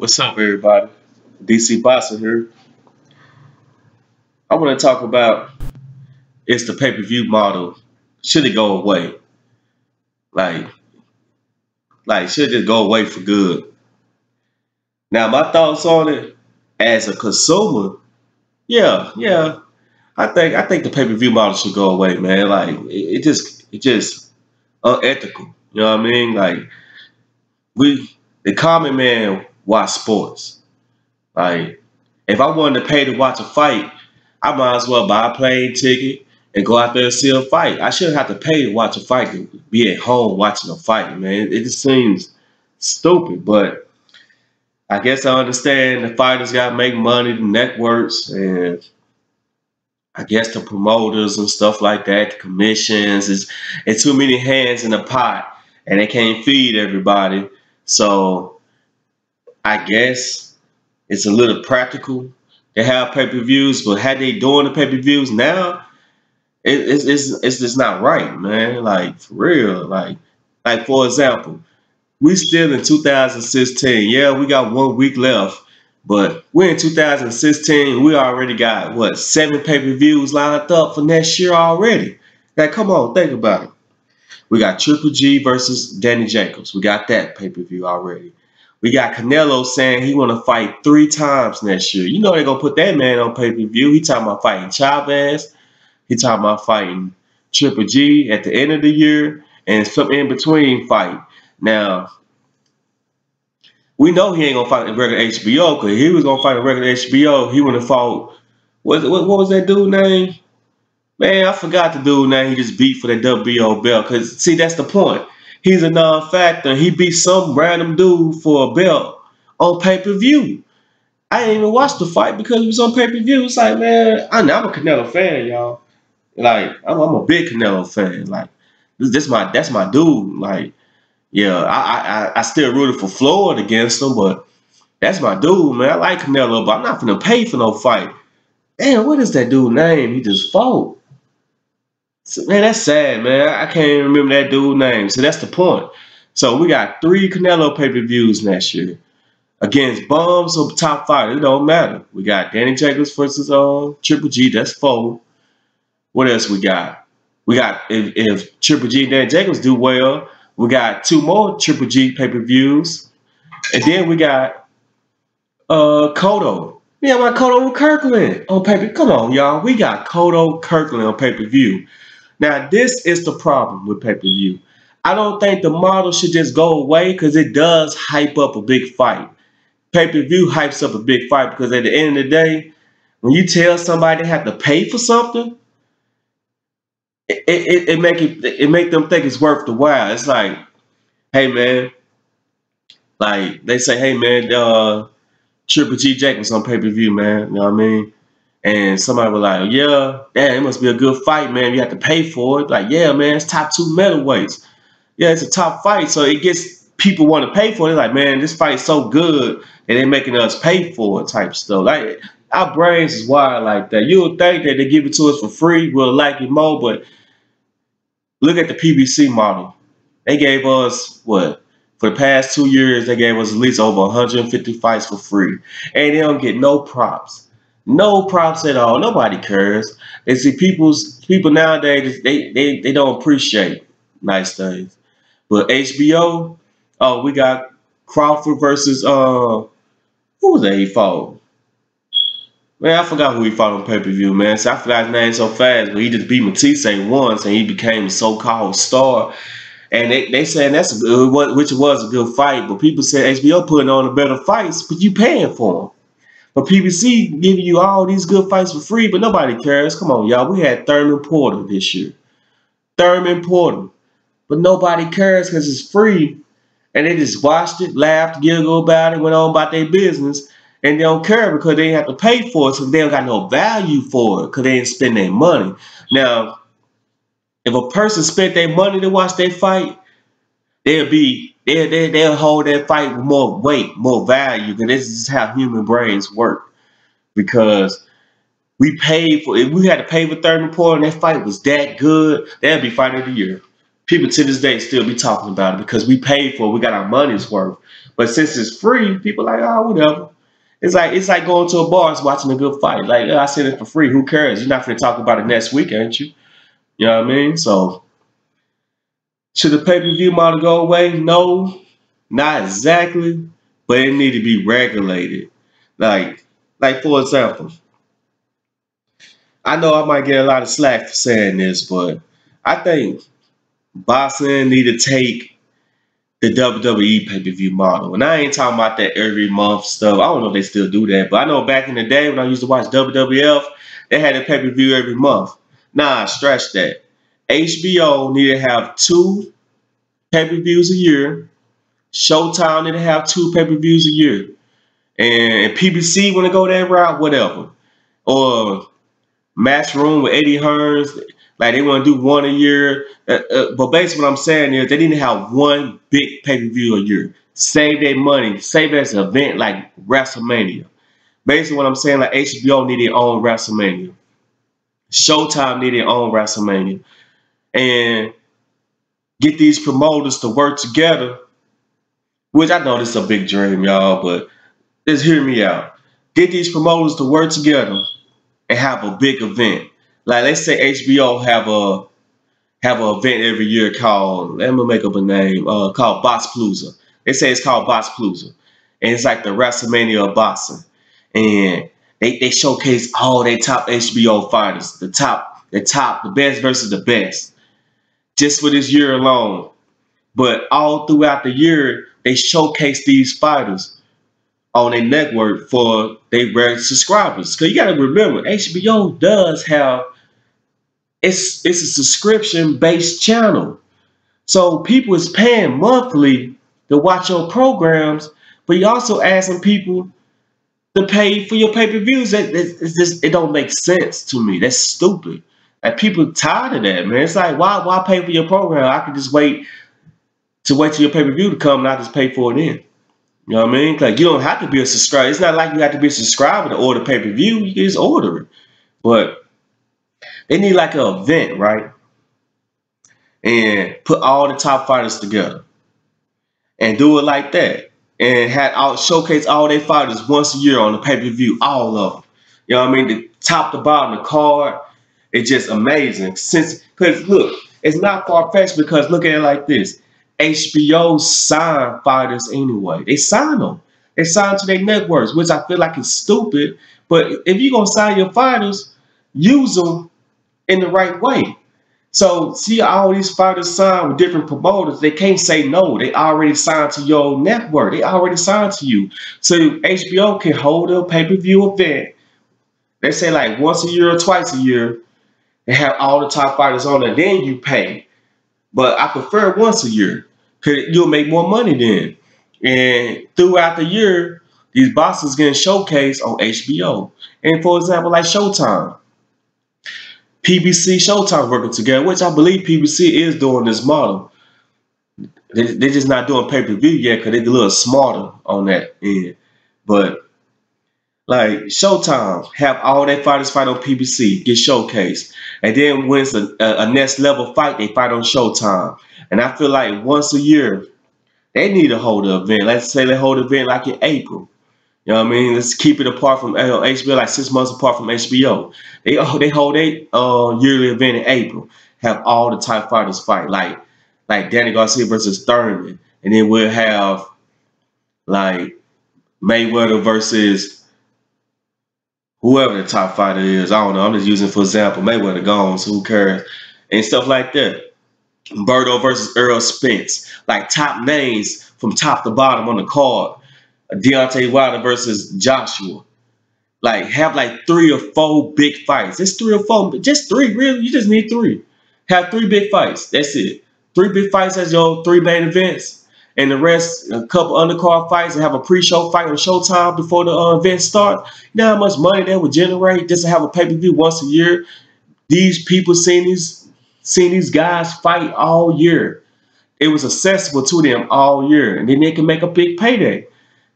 What's up, everybody? DC Bossa here. I want to talk about is the pay-per-view model should it go away? Like, should it go away for good? Now, my thoughts on it as a consumer, yeah, I think the pay-per-view model should go away, man. Like, it just unethical. You know what I mean? Like, the common man watch sports. Like, if I wanted to pay to watch a fight, I might as well buy a plane ticket and go out there and see a fight. I shouldn't have to pay to watch a fight to be at home watching a fight, man. It just seems stupid, but I guess I understand the fighters got to make money, the networks, and I guess the promoters and stuff like that, the commissions, it's too many hands in the pot, and they can't feed everybody. So I guess it's a little practical. They have pay-per-views, but had they doing the pay-per-views now, it's just not right, man. Like for real. Like for example, we still in 2016. Yeah, we got 1 week left, but we're in 2016. We already got what 7 pay-per-views lined up for next year already. Like, come on, think about it. We got Triple G versus Danny Jacobs. We got that pay-per-view already. We got Canelo saying he want to fight 3 times next year. You know they're gonna put that man on pay-per-view. He talking about fighting Chavez. He talking about fighting Triple G at the end of the year and some in between fight. Now we know he ain't gonna fight in regular HBO because he was gonna fight in regular HBO. He would have fought. What was that dude name? Man, I forgot the dude name. He just beat for that WBO belt. Cause see, that's the point. He's a non-factor. He beat some random dude for a belt on pay-per-view. I didn't even watch the fight because it was on pay-per-view. It's like, man, I'm a Canelo fan, y'all. Like, I'm a big Canelo fan. Like, that's my dude. Like, yeah, I still rooted for Floyd against him, but that's my dude, man. I like Canelo, but I'm not gonna pay for no fight. Damn, what is that dude name? He just fought. So, man, that's sad, man. I can't even remember that dude's name. So that's the point. So we got 3 Canelo pay-per-views next year against bums or top fighters. It don't matter. We got Danny Jacobs versus Triple G. That's 4. What else we got? We got if Triple G and Danny Jacobs do well, we got 2 more Triple G pay-per-views, and then we got Cotto. Yeah, my Cotto Kirkland on pay-per. Come on, y'all. We got Cotto Kirkland on pay-per-view. Now, this is the problem with pay-per-view. I don't think the model should just go away because it does hype up a big fight. Pay-per-view hypes up a big fight because at the end of the day, when you tell somebody they have to pay for something, it make them think it's worth the while. It's like, hey man, like they say, hey man, Triple G Jacobs on pay-per-view, man. You know what I mean? And somebody was like, yeah, damn, it must be a good fight, man. You have to pay for it. Like, yeah, man, it's top 2 middleweights. Yeah, it's a top fight. So it gets people want to pay for it. They're like, man, this fight's so good and they're making us pay for it type stuff. Like, our brains is wired like that. You would think that they give it to us for free, we'll like it more, but look at the PBC model. They gave us, what? For the past 2 years, they gave us at least over 150 fights for free. And they don't get no props. No props at all. Nobody cares. They see people nowadays, they don't appreciate nice things. But HBO, oh, we got Crawford versus who was that he fought? Man, I forgot who he fought on pay-per-view, man. So I forgot his name so fast, but he just beat Matisse once and he became a so-called star. And they saying which was a good fight, but people said HBO putting on the better fights, but you paying for them. But PBC giving you all these good fights for free, but nobody cares. Come on, y'all. We had Thurman Porter this year. Thurman Porter. But nobody cares because it's free. And they just watched it, laughed, giggled about it, went on about their business. And they don't care because they have to pay for it, so they don't got no value for it because they didn't spend their money. Now, if a person spent their money to watch their fight, they'll hold that fight with more weight, more value, because this is how human brains work. Because we paid for it, we had to pay for Thurman Porter, and that fight was that good, that'd be fight of the year. People to this day still be talking about it because we paid for it, we got our money's worth. But since it's free, people like, oh, whatever. It's like going to a bar and watching a good fight. Like, I said it for free. Who cares? You're not going to talk about it next week, ain't you? You know what I mean? So should the pay-per-view model go away? No, not exactly, but it need to be regulated. Like, like for example, I know I might get a lot of slack for saying this, but I think boxing need to take the WWE pay-per-view model. And I ain't talking about that every month stuff. I don't know if they still do that, but I know back in the day when I used to watch WWF, they had a pay-per-view every month. Nah, stretch that. HBO need to have 2 pay-per-views a year. Showtime need to have 2 pay-per-views a year. And PBC want to go that route, whatever. Or Matchroom with Eddie Hearns, like they want to do 1 a year. But basically what I'm saying is they need to have 1 big pay-per-view a year. Save their money. Save it as an event like WrestleMania. Basically what I'm saying, like HBO need their own WrestleMania. Showtime need their own WrestleMania. And get these promoters to work together, which I know this is a big dream, y'all, but just hear me out. Get these promoters to work together and have a big event. Like let's say HBO have an event every year called, let me make up a name, called Boxpalooza. They say it's called Boxpalooza. And it's like the WrestleMania of boxing. And they showcase all their top HBO fighters, the best versus the best, just for this year alone. But all throughout the year, they showcase these fighters on their network for their regular subscribers. Because you got to remember, HBO does have, it's a subscription-based channel. So people is paying monthly to watch your programs, but you're also asking people to pay for your pay-per-views. It don't make sense to me. That's stupid. Like people tired of that, man. It's like, why pay for your program? I could just wait till your pay-per-view to come and I just pay for it then. You know what I mean? Like you don't have to be a subscriber. It's not like you have to be a subscriber to order pay-per-view. You can just order it. But they need like an event, right? And put all the top fighters together. And do it like that. And showcase all their fighters once a year on the pay-per-view. All of them. You know what I mean? The top to bottom, the card. It's just amazing. Because look, it's not far-fetched because look at it like this. HBO sign fighters anyway. They sign them. They sign to their networks, which I feel like is stupid. But if you're going to sign your fighters, use them in the right way. So see all these fighters sign with different promoters. They can't say no. They already signed to your network. They already signed to you. So HBO can hold a pay-per-view event. They say like once a year or twice a year. And have all the top fighters on there. Then you pay. But I prefer once a year. Because you'll make more money then. And throughout the year, these boxers getting showcased on HBO. And for example, like Showtime. PBC, Showtime working together, which I believe PBC is doing this model. They're just not doing pay-per-view yet because they're a little smarter on that end. But like Showtime, have all their fighters fight on PBC, get showcased. And then when it's a next level fight, they fight on Showtime. And I feel like once a year, they need to hold an event. Let's say they hold an event like in April. You know what I mean? Let's keep it apart from HBO, like 6 months apart from HBO. They hold a yearly event in April. Have all the top fighters fight, like Danny Garcia versus Thurman. And then we'll have like Mayweather versus whoever the top fighter is. I don't know. I'm just using for example. Mayweather gone, so who cares? And stuff like that. Berto versus Earl Spence. Like top names from top to bottom on the card. Deontay Wilder versus Joshua. Like have like 3 or 4 big fights. It's 3 or 4, just 3 really. You just need 3. Have 3 big fights. That's it. 3 big fights as your 3 main events, and the rest a couple undercard fights, and have a pre-show fight on Showtime before the event start. You know how much money that would generate just to have a pay-per-view once a year. These people seeing these guys fight all year. It was accessible to them all year, and then they can make a big payday.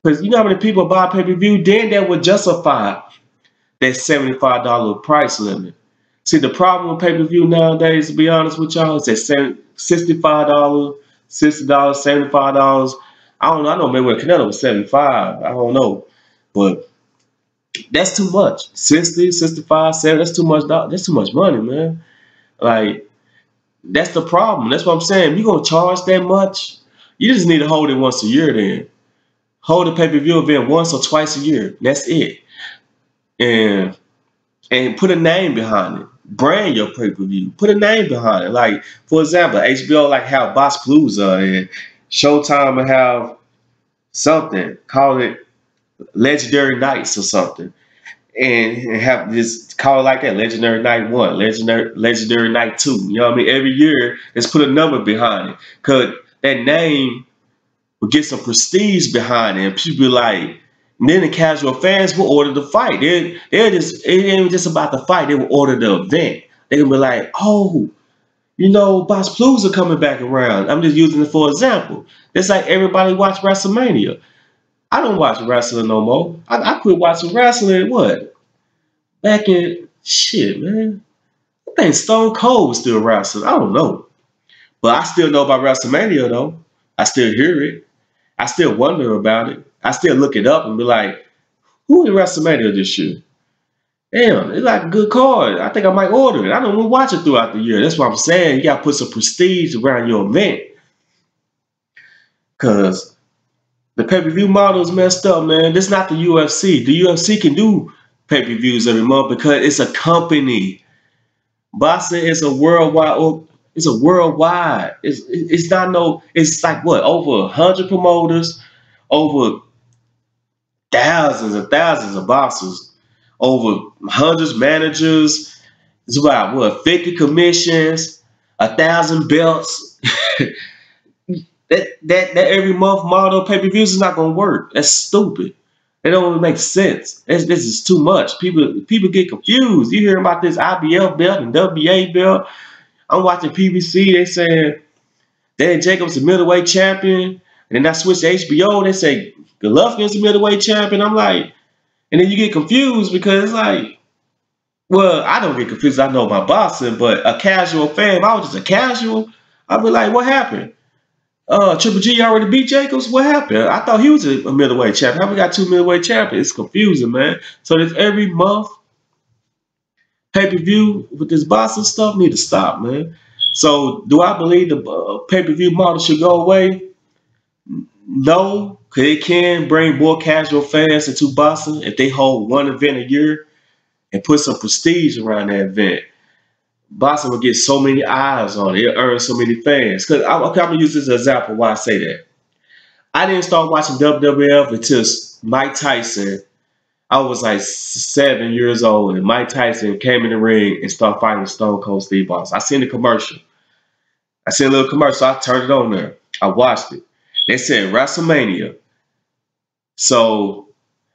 Because you know how many people buy pay-per-view, then that would justify that $75 price limit. See, the problem with pay-per-view nowadays, to be honest with y'all, is that $65, $60, $75. I don't know. I know Mayweather Canelo was 75. I don't know, but that's too much. 60, 65, 70. That's too much. That's too much money, man. Like that's the problem. That's what I'm saying. If you're gonna charge that much, you just need to hold it once a year. Then hold a pay-per-view event once or twice a year. That's it. And put a name behind it. Brand your pay-per-view. Put a name behind it. Like, for example, HBO like have Bospalooza and Showtime will have something. Call it Legendary Nights or something. And have this call it like that. Legendary Night 1, Legendary Night 2. You know what I mean? Every year, let's put a number behind it. Because that name will get some prestige behind it. And people be like, and then the casual fans will order the fight. They're just, it ain't just about the fight. They will order the event. They can be like, oh, you know, Bospalooza coming back around. I'm just using it for example. It's like everybody watch WrestleMania. I don't watch wrestling no more. I quit watching wrestling, what? Back in, shit, man. I think Stone Cold was still wrestling. I don't know. But I still know about WrestleMania, though. I still hear it. I still wonder about it. I still look it up and be like, who in WrestleMania this year? Damn, it's like a good card. I think I might order it. I don't want to watch it throughout the year. That's what I'm saying. You got to put some prestige around your event. Because the pay-per-view model is messed up, man. This is not the UFC. The UFC can do pay-per-views every month because it's a company. Boxing is a worldwide. It's a worldwide. It's not no. It's like what, over 100 promoters, over thousands and thousands of boxers, over hundreds managers. It's about what, 50 commissions, 1,000 belts. that every month model pay-per-views is not gonna work. That's stupid. It don't make sense. This is too much. People get confused. You hear about this IBF belt and WBA belt. I'm watching PBC. They saying Dan Jacobs is a middleweight champion, and then I switch to HBO. They say Golovkin's a middleweight champion. I'm like, and then you get confused because it's like, well, I don't get confused. I know my boxing, but a casual fan, if I was just a casual, I'd be like, what happened? Triple G already beat Jacobs. What happened? I thought he was a middleweight champion. How we got 2 middleweight champions? It's confusing, man. So this every month pay-per-view with this boxing stuff need to stop, man. So do I believe the pay-per-view model should go away? No, because it can bring more casual fans into boxing if they hold one event a year and put some prestige around that event. Boxing will get so many eyes on it. It earns so many fans. Because I'm going to use this as an example why I say that. I didn't start watching WWF until Mike Tyson. I was like 7 years old, and Mike Tyson came in the ring and started fighting Stone Cold Steve Austin. I seen the commercial. I seen a little commercial. I turned it on there. I watched it. They said WrestleMania. So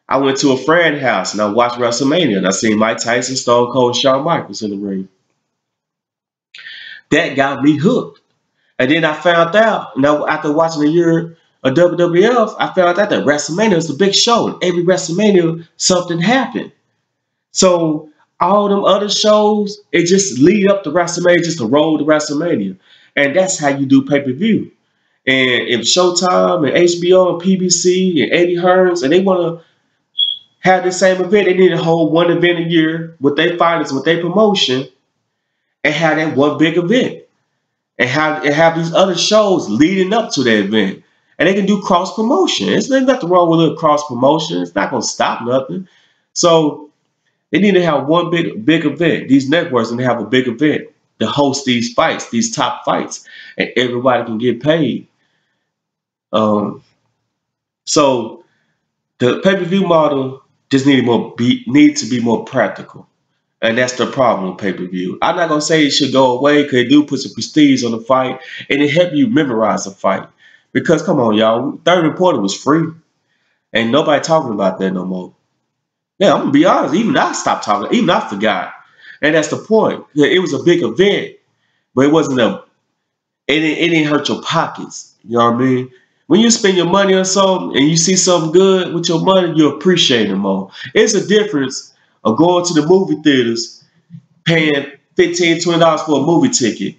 I went to a friend's house and I watched WrestleMania, and I seen Mike Tyson, Stone Cold, and Shawn Michaels in the ring. That got me hooked. And then I found out, now after watching a year of WWF, I found out that WrestleMania was a big show. And every WrestleMania, something happened. So all them other shows, it just lead up to WrestleMania, just to roll to WrestleMania. And that's how you do pay-per-view. And if Showtime and HBO and PBC and Eddie Hearns, and they want to have the same event, they need to hold one event a year with their fighters, with their promotion, and have that one big event. And have these other shows leading up to that event. And they can do cross promotion. There's nothing wrong with a little cross promotion. It's not going to stop nothing. So they need to have one big event. These networks need to have a big event to host these fights, these top fights, and everybody can get paid. So the pay-per-view model just need to be more practical. And that's the problem with pay-per-view. I'm not going to say it should go away because it do put some prestige on the fight. And it help you memorize the fight. Because, come on, y'all, Third and Porter was free. Ain't nobody talking about that no more. Yeah, I'm going to be honest. Even I stopped talking. Even I forgot. And that's the point. It was a big event. But it wasn't it didn't hurt your pockets. You know what I mean? When you spend your money on something and you see something good with your money, you appreciate it more. It's a difference of going to the movie theaters, paying $15, $20 for a movie ticket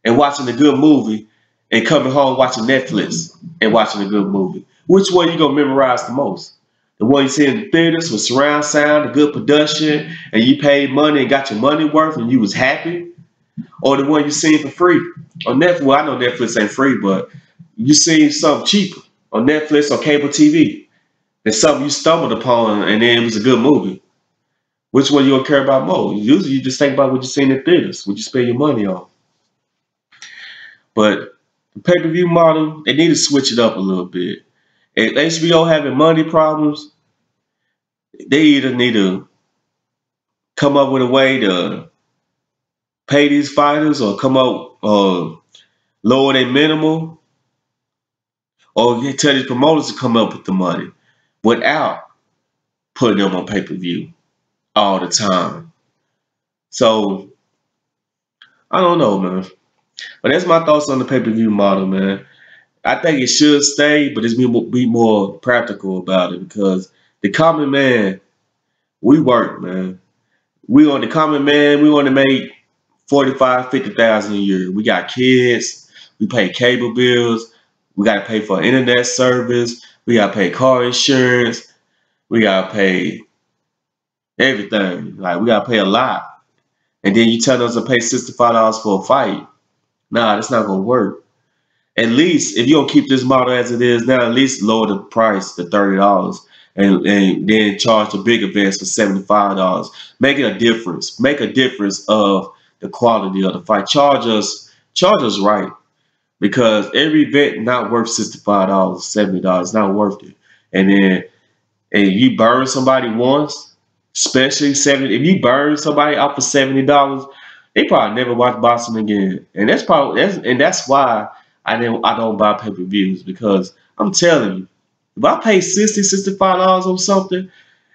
and watching a good movie, and coming home watching Netflix and watching a good movie? Which one you gonna memorize the most? The one you see in the theaters with surround sound, the good production, and you paid money and got your money worth and you was happy? Or the one you seen for free on Netflix? Well, I know Netflix ain't free, but you seen something cheaper on Netflix or cable TV. It's something you stumbled upon and then it was a good movie. Which one you gonna care about more? Usually you just think about what you seen in theaters, what you spend your money on. But the pay-per-view model, they need to switch it up a little bit. If HBO having money problems, they either need to come up with a way to pay these fighters or come up lower their minimum or tell these promoters to come up with the money without putting them on pay-per-view all the time. So I don't know, man. But that's my thoughts on the pay-per-view model, man. I think it should stay, but it's be more practical about it because the common man, we work, man. We on the common man, we want to make 45, 50,000 a year. We got kids, we pay cable bills, we gotta pay for internet service, we gotta pay car insurance, we gotta pay everything. Like we gotta pay a lot. And then you tell us to pay $65 for a fight. Nah, that's not gonna work. At least if you don't keep this model as it is now, at least lower the price to $30 and then charge the big events for $75. Make it a difference. Make a difference of the quality of the fight. Charge us right. Because every event not worth $65, $70, not worth it. And then if you burn somebody once, especially 70, if you burn somebody out for $70, they probably never watch boxing again. And that's why I don't buy pay-per-views because I'm telling you, if I pay $65 on something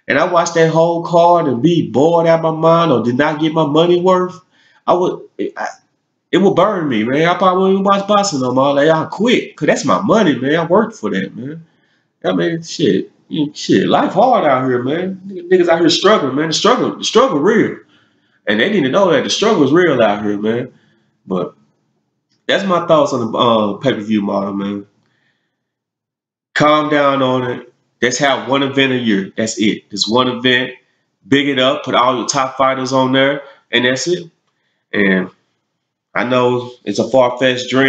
and I watch that whole card and be bored out of my mind or did not get my money worth, it would burn me, man. I probably wouldn't even watch boxing no more. Like I'll quit because that's my money, man. I worked for that, man. I mean, shit, life hard out here, man. Niggas out here struggling, man. The struggle real. And they need to know that the struggle is real out here, man. But that's my thoughts on the pay-per-view model, man. Calm down on it. Let's have one event a year. That's it. Just one event. Big it up. Put all your top fighters on there. And that's it. And I know it's a far-fetched dream.